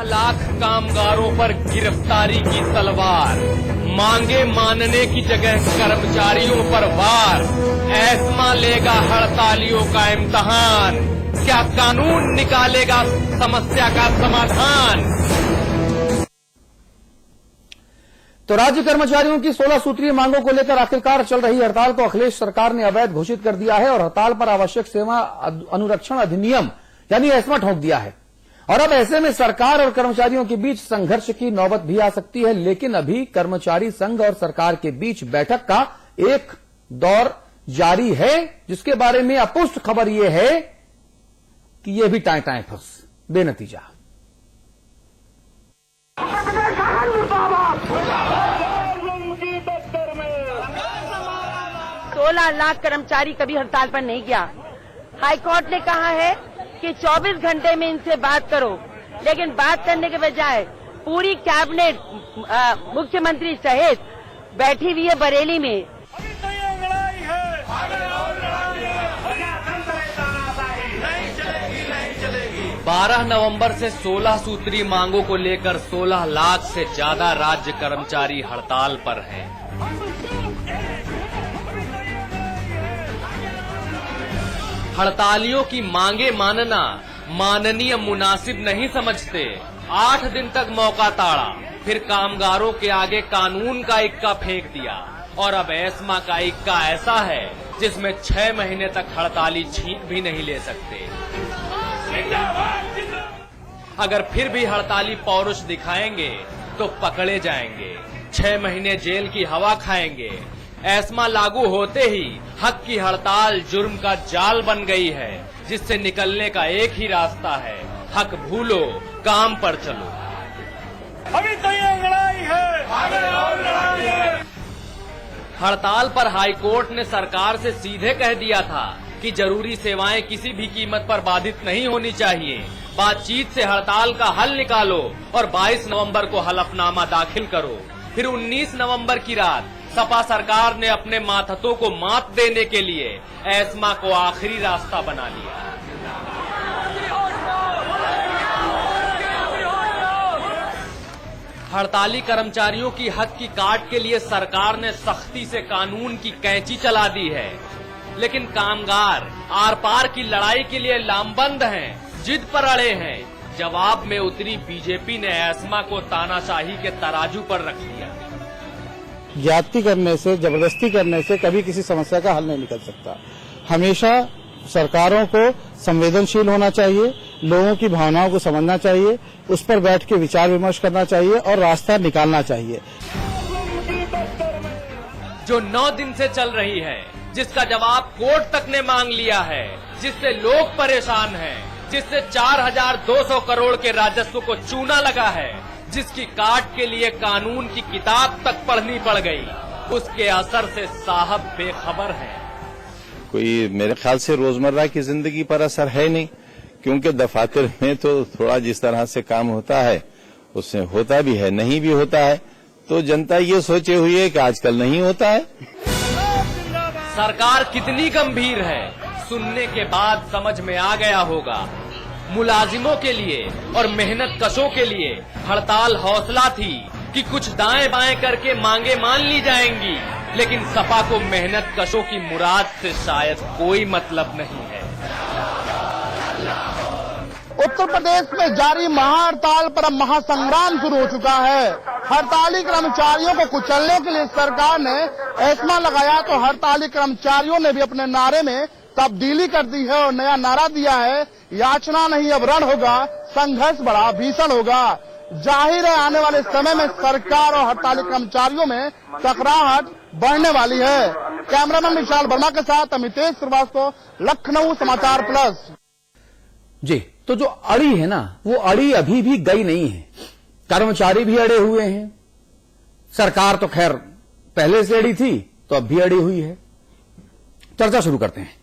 16 लाख कामगारों पर गिरफ्तारी की तलवार, मांगे मानने की जगह कर्मचारियों पर वार, एस्मा लेगा हड़तालियों का इम्तिहान, क्या कानून निकालेगा समस्या का समाधान। तो राज्य कर्मचारियों की 16 सूत्रीय मांगों को लेकर आखिरकार चल रही हड़ताल को अखिलेश सरकार ने अवैध घोषित कर दिया है और हड़ताल पर आवश्यक सेवा अनुरक्षण अधिनियम यानी एस्मा ठोक दिया है। और अब ऐसे में सरकार और कर्मचारियों के बीच संघर्ष की नौबत भी आ सकती है। लेकिन अभी कर्मचारी संघ और सरकार के बीच बैठक का एक दौर जारी है, जिसके बारे में अपुष्ट खबर यह है कि यह भी टाएं फंस बेनतीजा। 16 लाख कर्मचारी कभी हड़ताल पर नहीं गया। हाईकोर्ट ने कहा है कि 24 घंटे में इनसे बात करो, लेकिन बात करने के बजाय पूरी कैबिनेट मुख्यमंत्री सहित बैठी हुई है बरेली में। 12 नवंबर से 16 सूत्री मांगों को लेकर 16 लाख से ज्यादा राज्य कर्मचारी हड़ताल पर हैं। हड़तालियों की मांगे मानना माननीय मुनासिब नहीं समझते। 8 दिन तक मौका ताड़ा, फिर कामगारों के आगे कानून का इक्का फेंक दिया और अब एस्मा का इक्का ऐसा है जिसमें 6 महीने तक हड़ताली छींक भी नहीं ले सकते। अगर फिर भी हड़ताली पौरुष दिखाएंगे तो पकड़े जाएंगे, 6 महीने जेल की हवा खाएंगे। एस्मा लागू होते ही हक की हड़ताल जुर्म का जाल बन गई है, जिससे निकलने का एक ही रास्ता है, हक भूलो काम पर चलो। अभी तो ये लड़ाई है, आगे और लड़ाई है। हड़ताल पर हाईकोर्ट ने सरकार से सीधे कह दिया था कि जरूरी सेवाएं किसी भी कीमत पर बाधित नहीं होनी चाहिए। बातचीत से हड़ताल का हल निकालो और 22 नवंबर को हलफनामा दाखिल करो। फिर 19 नवंबर की रात सपा सरकार ने अपने मातहतों को मात देने के लिए एस्मा को आखिरी रास्ता बना लिया। हड़ताली कर्मचारियों की हक की काट के लिए सरकार ने सख्ती से कानून की कैंची चला दी है, लेकिन कामगार आर पार की लड़ाई के लिए लामबंद हैं, जिद पर अड़े हैं। जवाब में उतरी बीजेपी ने एस्मा को तानाशाही के तराजू पर रख दिया। ज्यादती करने से, जबरदस्ती करने से कभी किसी समस्या का हल नहीं निकल सकता। हमेशा सरकारों को संवेदनशील होना चाहिए, लोगों की भावनाओं को समझना चाहिए, उस पर बैठ के विचार विमर्श करना चाहिए और रास्ता निकालना चाहिए। जो 9 दिन से चल रही है, जिसका जवाब कोर्ट तक ने मांग लिया है, जिससे लोग परेशान हैं, जिससे 4200 करोड़ के राजस्व को चूना लगा है, जिसकी काट के लिए कानून की किताब तक पढ़नी पड़ गई, उसके असर से साहब बेखबर हैं। कोई मेरे ख्याल से रोजमर्रा की जिंदगी पर असर है नहीं, क्योंकि दफातर में तो थोड़ा जिस तरह से काम होता है उसमें होता भी है, नहीं भी होता है, तो जनता ये सोचे हुई है कि आजकल नहीं होता है। सरकार कितनी गंभीर है, सुनने के बाद समझ में आ गया होगा। मुलाजिमों के लिए और मेहनत कशों के लिए हड़ताल हौसला थी कि कुछ दाएं बाएं करके मांगे मान ली जाएंगी, लेकिन सपा को मेहनत कशों की मुराद से शायद कोई मतलब नहीं है। उत्तर प्रदेश में जारी महाहड़ताल पर अब महासंग्राम शुरू हो चुका है। हड़ताली कर्मचारियों को कुचलने के लिए सरकार ने एस्मा लगाया, तो हड़ताली कर्मचारियों ने भी अपने नारे में तब्दीली कर दी है और नया नारा दिया है, याचना नहीं अब रण होगा, संघर्ष बड़ा भीषण होगा। जाहिर है आने वाले समय में सरकार और हड़ताली कर्मचारियों में टकराहट बढ़ने वाली है। कैमरामैन विशाल वर्मा के साथ अमितेश श्रीवास्तव, लखनऊ समाचार प्लस। जी, तो जो अड़ी है ना, वो अड़ी अभी भी गई नहीं है। कर्मचारी भी अड़े हुए हैं, सरकार तो खैर पहले से अड़ी थी, तो अब भी अड़ी हुई है। चर्चा शुरू करते हैं।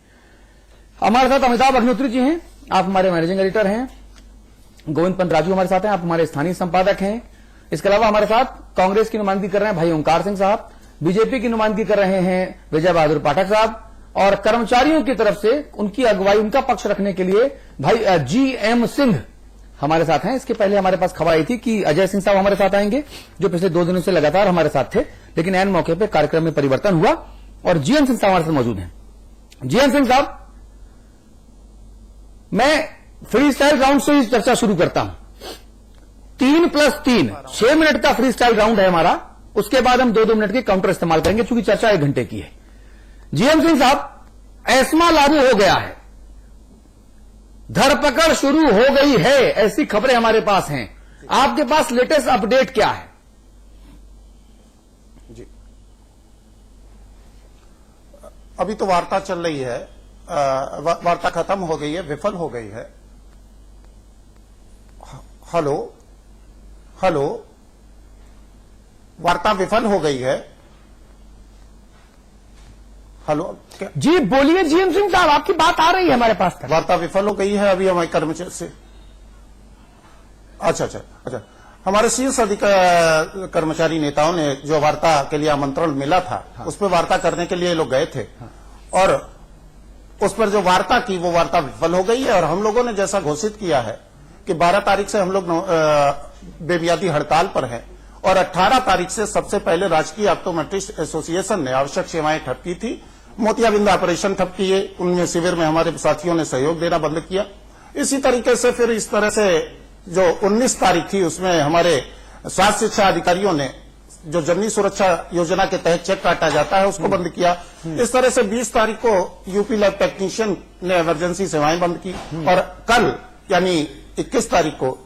हमारे साथ अमिताभ अग्निहोत्री जी हैं, आप हमारे मैनेजिंग एडिटर हैं। गोविंद पंत राजू हमारे साथ हैं, आप हमारे स्थानीय संपादक हैं। इसके अलावा हमारे साथ कांग्रेस की नुमाइंदगी कर रहे हैं भाई ओंकार सिंह साहब, बीजेपी की नुमाइंदगी कर रहे हैं विजय बहादुर पाठक साहब, और कर्मचारियों की तरफ से उनकी अगुवाई, उनका पक्ष रखने के लिए भाई GM सिंह हमारे साथ हैं। इसके पहले हमारे पास खबर आई थी कि अजय सिंह साहब हमारे साथ आएंगे, जो पिछले 2 दिनों से लगातार हमारे साथ थे, लेकिन ऐन मौके पर कार्यक्रम में परिवर्तन हुआ और जीएन सिंह साहब हमारे साथ मौजूद हैं। जीएन सिंह साहब, मैं फ्री स्टाइल राउंड से ही चर्चा शुरू करता हूं। 3+3 6 मिनट का फ्री स्टाइल राउंड है हमारा, उसके बाद हम 2-2 मिनट के काउंटर इस्तेमाल करेंगे, चूंकि चर्चा 1 घंटे की है। जीएन सिंह साहब, एस्मा लागू हो गया है, धरपकड़ शुरू हो गई है, ऐसी खबरें हमारे पास हैं। आपके पास लेटेस्ट अपडेट क्या है? जी, अभी तो वार्ता चल रही है, वार्ता खत्म हो गई है, विफल हो गई है। हेलो हेलो, वार्ता विफल हो गई है। हेलो जी बोलिए जीएम सिंह साहब, आपकी बात आ रही है हमारे पास तक। वार्ता विफल हो गई है अभी हमारे कर्मचारी से। अच्छा, हमारे शीर्ष कर्मचारी नेताओं ने जो वार्ता के लिए आमंत्रण मिला था, उस पर वार्ता करने के लिए लोग गए थे, और उस पर जो वार्ता की वो वार्ता विफल हो गई है। और हम लोगों ने जैसा घोषित किया है कि 12 तारीख से हम लोग बेमियादी हड़ताल पर हैं, और 18 तारीख से सबसे पहले राजकीय ऑप्टोमेट्रिस्ट एसोसिएशन ने आवश्यक सेवाएं ठप की थी, मोतियाबिंद ऑपरेशन ठप किए, उनमें शिविर में हमारे साथियों ने सहयोग देना बंद किया। इसी तरीके से फिर इस तरह से जो 19 तारीख थी, उसमें हमारे स्वास्थ्य शिक्षा अधिकारियों ने जो जननी सुरक्षा योजना के तहत चेक काटा जाता है उसको बंद किया। इस तरह से 20 तारीख को यूपी लैब टेक्नीशियन ने इमरजेंसी सेवाएं बंद की, और कल यानी 21 तारीख को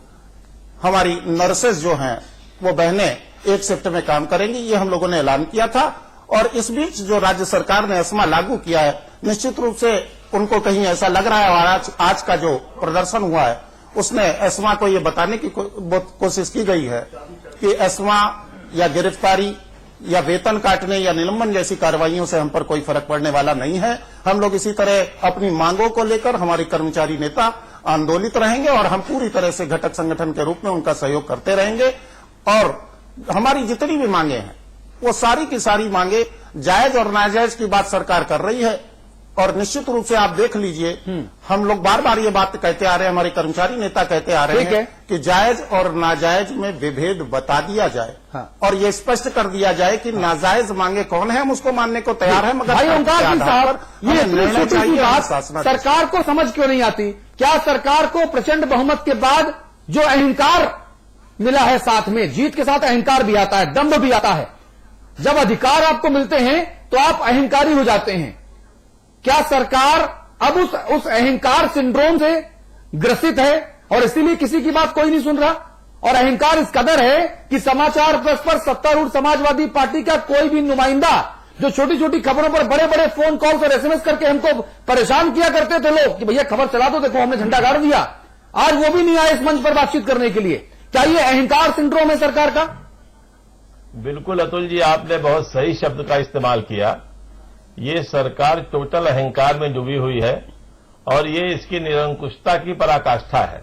हमारी नर्सेज जो हैं वो बहनें 1 शिफ्ट में काम करेंगी, ये हम लोगों ने ऐलान किया था। और इस बीच जो राज्य सरकार ने एस्मा लागू किया है, निश्चित रूप से उनको कहीं ऐसा लग रहा है, और आज का जो प्रदर्शन हुआ है उसने एस्मा को ये बताने की कोशिश की गई है कि एस्मा या गिरफ्तारी या वेतन काटने या निलंबन जैसी कार्रवाइयों से हम पर कोई फर्क पड़ने वाला नहीं है। हम लोग इसी तरह अपनी मांगों को लेकर हमारे कर्मचारी नेता आंदोलित रहेंगे, और हम पूरी तरह से घटक संगठन के रूप में उनका सहयोग करते रहेंगे। और हमारी जितनी भी मांगे हैं वो सारी की सारी मांगे जायज और नाजायज की बात सरकार कर रही है। और निश्चित रूप से आप देख लीजिए, हम लोग बार बार ये बात कहते आ रहे हैं, हमारे कर्मचारी नेता कहते आ रहे हैं कि जायज और नाजायज में विभेद बता दिया जाए, और ये स्पष्ट कर दिया जाए कि नाजायज मांगे कौन है, हम उसको मानने को तैयार है। मगर भाई ओंकार सिंह साहब, ये निर्णय चाहिए, सरकार को समझ क्यों नहीं आती? क्या सरकार को प्रचंड बहुमत के बाद जो अहंकार मिला है, साथ में जीत के साथ अहंकार भी आता है, दंभ भी आता है। जब अधिकार आपको मिलते हैं तो आप अहंकारी हो जाते हैं। क्या सरकार अब उस अहंकार सिंड्रोम से ग्रसित है, और इसीलिए किसी की बात कोई नहीं सुन रहा? और अहंकार इस कदर है कि समाचार प्रेस पर सत्तारूढ़ समाजवादी पार्टी का कोई भी नुमाइंदा, जो छोटी छोटी खबरों पर बड़े बड़े फोन कॉल और एसएमएस करके हमको परेशान किया करते थे लोग कि भैया खबर चला दो, देखो हमने झंडा गाड़ दिया, आज वो भी नहीं आए इस मंच पर बातचीत करने के लिए। क्या ये अहंकार सिंड्रोम है सरकार का? बिल्कुल अतुल जी, आपने बहुत सही शब्द का इस्तेमाल किया। ये सरकार टोटल अहंकार में डूबी हुई है, और ये इसकी निरंकुशता की पराकाष्ठा है।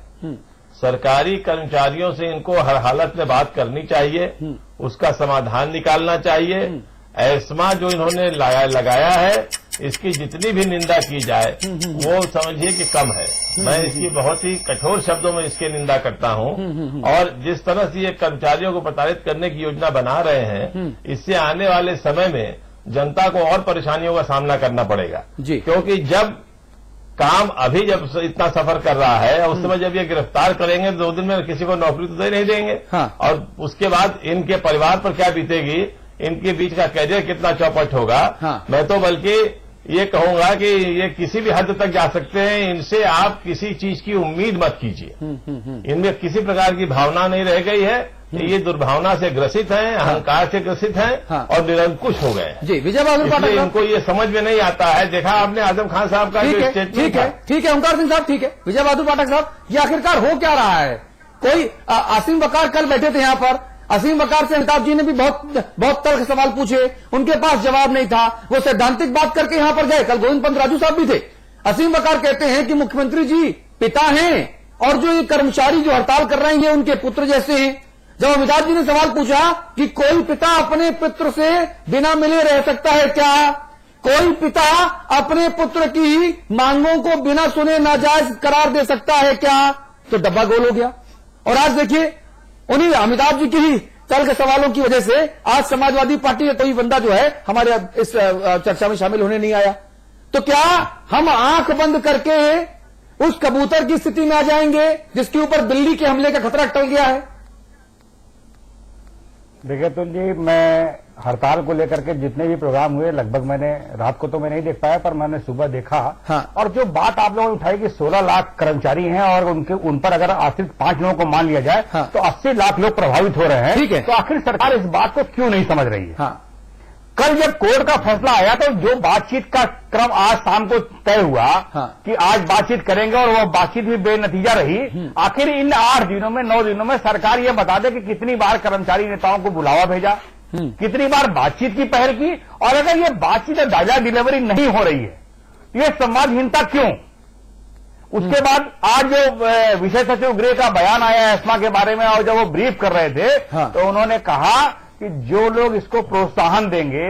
सरकारी कर्मचारियों से इनको हर हालत में बात करनी चाहिए, उसका समाधान निकालना चाहिए। एस्मा जो इन्होंने लगाया है, इसकी जितनी भी निंदा की जाए वो समझिए कि कम है। मैं इसकी बहुत ही कठोर शब्दों में इसकी निंदा करता हूं। और जिस तरह से ये कर्मचारियों को प्रताड़ित करने की योजना बना रहे हैं, इससे आने वाले समय में जनता को और परेशानियों का सामना करना पड़ेगा। क्योंकि जब काम अभी जब इतना सफर कर रहा है, उस समय जब ये गिरफ्तार करेंगे 2 दिन में किसी को नौकरी तो दे नहीं देंगे। और उसके बाद इनके परिवार पर क्या बीतेगी, इनके बीच का कैरियर कितना चौपट होगा। मैं तो बल्कि ये कहूंगा कि ये किसी भी हद तक जा सकते हैं। इनसे आप किसी चीज की उम्मीद मत कीजिए। इनमें किसी प्रकार की भावना नहीं रह गई है। ये दुर्भावना से ग्रसित हैं, अहंकार से ग्रसित हैं, और निरंकुश हो गए जी। विजय बहादुर पाठक, इनको ये समझ में नहीं आता है। देखा आपने आजम खान साहब का जो स्टेटमेंट था। ठीक है ओंकार सिंह साहब, ठीक है। विजय बहादुर पाठक साहब, ये आखिरकार हो क्या रहा है? कोई असीम वकार कल बैठे थे यहाँ पर, असीम वकार से अमिताभ जी ने भी बहुत तल्ख सवाल पूछे, उनके पास जवाब नहीं था, वो सैद्धांतिक बात करके यहां पर गए। कल गोविंद पंत राजू साहब भी थे। असीम वकार कहते हैं कि मुख्यमंत्री जी पिता हैं, और जो ये कर्मचारी जो हड़ताल कर रहे हैं ये उनके पुत्र जैसे हैं। जब अमिताभ जी ने सवाल पूछा कि कोई पिता अपने पुत्र से बिना मिले रह सकता है क्या, कोई पिता अपने पुत्र की मांगों को बिना सुने नाजायज करार दे सकता है क्या, तो डब्बा गोल हो गया। और आज देखिए उन्हीं अमिताभ जी की ही कल के सवालों की वजह से आज समाजवादी पार्टी का कोई बंदा जो है हमारे इस चर्चा में शामिल होने नहीं आया। तो क्या हम आंख बंद करके उस कबूतर की स्थिति में आ जाएंगे जिसके ऊपर दिल्ली के हमले का खतरा टल गया है? देखिए अतुल जी, मैं हड़ताल को लेकर के जितने भी प्रोग्राम हुए लगभग मैंने रात को तो मैं नहीं देख पाया, पर मैंने सुबह देखा। हाँ। और जो बात आप लोगों ने उठाई कि 16 लाख कर्मचारी हैं और उन पर अगर आश्रित 5 लोगों को मान लिया जाए हाँ। तो 80 लाख लोग प्रभावित हो रहे हैं। ठीक है। तो आखिर सरकार इस बात को क्यों नहीं समझ रही है? हाँ। कल जब कोर्ट का फैसला आया तो जो बातचीत का क्रम आज शाम को तय हुआ कि आज बातचीत करेंगे और वो बातचीत भी बेनतीजा रही। आखिर इन 8 दिनों में 9 दिनों में सरकार ये बता दे कि कितनी बार कर्मचारी नेताओं को बुलावा भेजा, कितनी बार बातचीत की पहल की, और अगर ये बातचीत और डायलॉग डिलीवरी नहीं हो रही है तो ये संवादहीनता क्यों? उसके बाद आज जो विषय सचिव गृह का बयान आया एस्मा के बारे में और जब वो ब्रीफ कर रहे थे तो उन्होंने कहा कि जो लोग इसको प्रोत्साहन देंगे,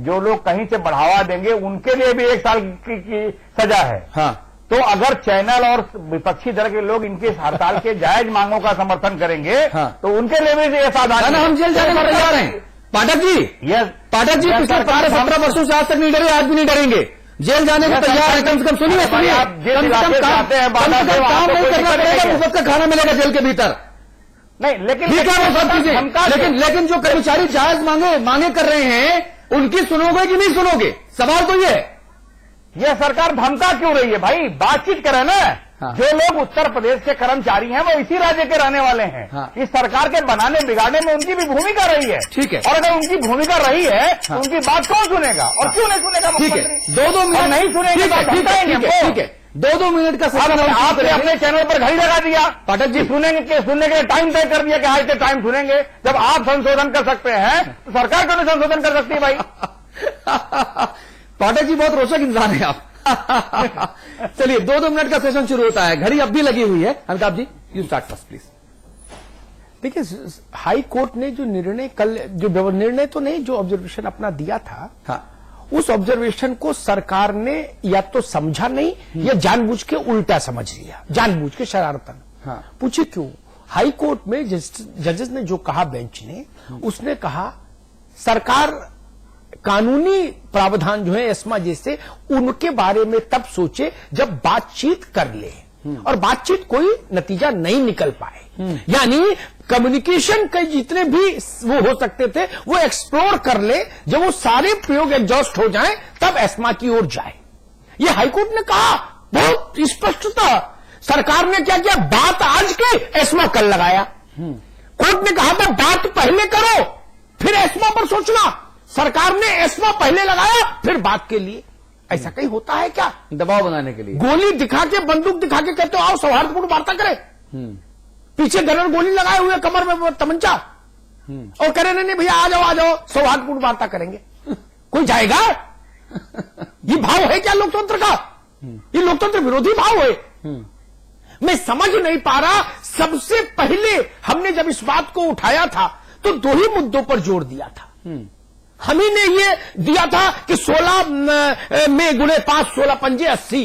जो लोग कहीं से बढ़ावा देंगे, उनके लिए भी 1 साल की सजा है। हाँ। तो अगर चैनल और विपक्षी दल के लोग इनके हड़ताल के जायज मांगों का समर्थन करेंगे तो उनके लिए भी ये सावधानी। हम जेल जाने को तैयार हैं पाठक जी। पाठक जी पिछले 17 वर्षों से आज तक नहीं डरे, आज भी नहीं डरेंगे, जेल जाने को तैयार है। कम से कम सुनिए, आप जेल इलाके जाते हैं, काम नहीं करना पड़ेगा, मुफ्त का खाना मिलेगा जेल के भीतर। नहीं, लेकिन ठीक है वो सब चीजें, लेकिन जो कर्मचारी जायज मांगे कर रहे हैं उनकी सुनोगे कि नहीं सुनोगे? सवाल तो ये है। यह सरकार धमका क्यों रही है भाई? बातचीत करे ना। हाँ। जो लोग उत्तर प्रदेश के कर्मचारी हैं वो इसी राज्य के रहने वाले हैं। हाँ। इस सरकार के बनाने बिगाड़ने में उनकी भी भूमिका रही है। ठीक है। और अगर उनकी भूमिका रही है तो हाँ। उनकी बात कौन सुनेगा और क्यों नहीं सुनेगा? ठीक है, 2-2 मिनट नहीं सुनेंगे तो धमकाएंगे हमको। ठीक है, 2-2 मिनट का सेशन आपने अपने चैनल पर घड़ी लगा दिया। पाठक जी सुनने के लिए टाइम तय कर दिया कि हाँ इतने टाइम सुनेंगे। जब आप संशोधन कर सकते हैं तो सरकार क्यों नहीं संशोधन कर सकती है भाई? पाठक जी बहुत रोचक इंसान है आप। चलिए 2-2 मिनट का सेशन शुरू होता है, घड़ी अब भी लगी हुई है। Amitabh ji you start first please. देखिए, हाई कोर्ट ने जो निर्णय कल, जो निर्णय तो नहीं, जो ऑब्जर्वेशन अपना दिया था, हाँ। उस ऑब्जर्वेशन को सरकार ने या तो समझा नहीं या जानबूझ के उल्टा समझ लिया, जानबूझ के शरारतन। हाँ। पूछिए क्यों? हाई कोर्ट में जजेस ने जो कहा, बेंच ने, उसने कहा सरकार कानूनी प्रावधान जो है एस्मा जैसे, उनके बारे में तब सोचे जब बातचीत कर ले और बातचीत कोई नतीजा नहीं निकल पाए। यानी कम्युनिकेशन के जितने भी वो हो सकते थे वो एक्सप्लोर कर ले, जब वो सारे प्रयोग एग्जॉस्ट हो जाएं तब एस्मा की ओर जाए। ये हाईकोर्ट ने कहा बहुत स्पष्टता। सरकार ने क्या किया? बात आज की, एस्मा कल लगाया। कोर्ट ने कहा था बात पहले करो फिर एस्मा पर सोचना। सरकार ने एस्मा पहले लगाया फिर बात के लिए। ऐसा कहीं होता है क्या? दबाव बनाने के लिए गोली दिखा के, बंदूक दिखा के कहते हो आओ सौहार्दपूर्ण वार्ता करें। पीछे गनर गोली लगाए हुए, कमर में तमंचा, और कह रहे नहीं भैया आ जाओ सौहार्दपूर्ण वार्ता करेंगे। कोई जाएगा? ये भाव है क्या लोकतंत्र का? ये लोकतंत्र विरोधी भाव है। मैं समझ नहीं पा रहा। सबसे पहले हमने जब इस बात को उठाया था तो 2 ही मुद्दों पर जोर दिया था। हम ही ने ये दिया था कि 16 में गुणे 5, 16 पंजे 80।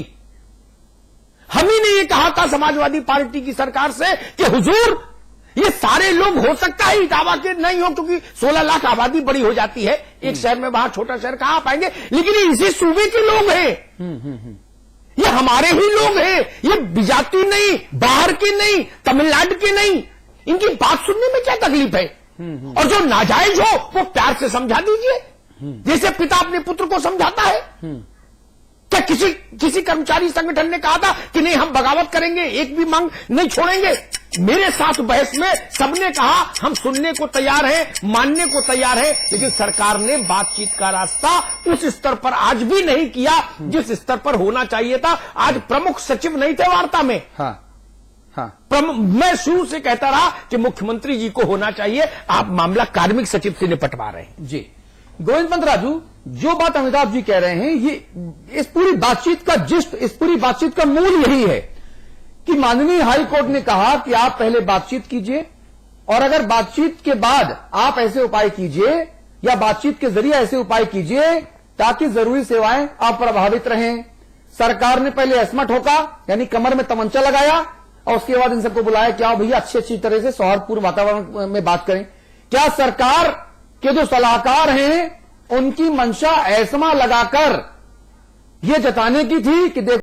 हम ही ने ये कहा था समाजवादी पार्टी की सरकार से कि हुजूर ये सारे लोग हो सकता है इटावा के नहीं हो, क्योंकि 16 लाख आबादी बड़ी हो जाती है एक शहर में, बाहर छोटा शहर कहां पाएंगे, लेकिन ये इसी सूबे के लोग हैं, ये हमारे ही लोग हैं, ये विजाति नहीं, बाहर के नहीं, तमिलनाडु के नहीं। इनकी बात सुनने में क्या तकलीफ है? और जो नाजायज हो वो प्यार से समझा दीजिए, जैसे पिता अपने पुत्र को समझाता है। क्या किसी कर्मचारी संगठन ने कहा था कि नहीं हम बगावत करेंगे, एक भी मांग नहीं छोड़ेंगे? मेरे साथ बहस में सबने कहा हम सुनने को तैयार हैं, मानने को तैयार हैं, लेकिन सरकार ने बातचीत का रास्ता उस स्तर पर आज भी नहीं किया जिस स्तर पर होना चाहिए था। आज प्रमुख सचिव नहीं थे वार्ता में। हाँ। मैं शुरू से कहता रहा कि मुख्यमंत्री जी को होना चाहिए। आप मामला कार्मिक सचिव से निपटवा रहे हैं। जी गोविंद पंत राजू, जो बात अमिताभ जी कह रहे हैं, ये इस पूरी बातचीत का जिस्ट, इस पूरी बातचीत का मूल यही है कि माननीय हाई कोर्ट ने कहा कि आप पहले बातचीत कीजिए और अगर बातचीत के बाद आप ऐसे उपाय कीजिए या बातचीत के जरिए ऐसे उपाय कीजिए ताकि जरूरी सेवाएं आप प्रभावित रहें। सरकार ने पहले एस्मा ठोका, यानी कमर में तमंचा लगाया, और उसके बाद इन सबको बुलाया क्या भैया अच्छी तरह से सौहार्दपूर्ण वातावरण में बात करें। क्या सरकार के जो सलाहकार हैं उनकी मंशा ऐसमा लगाकर यह जताने की थी कि देखो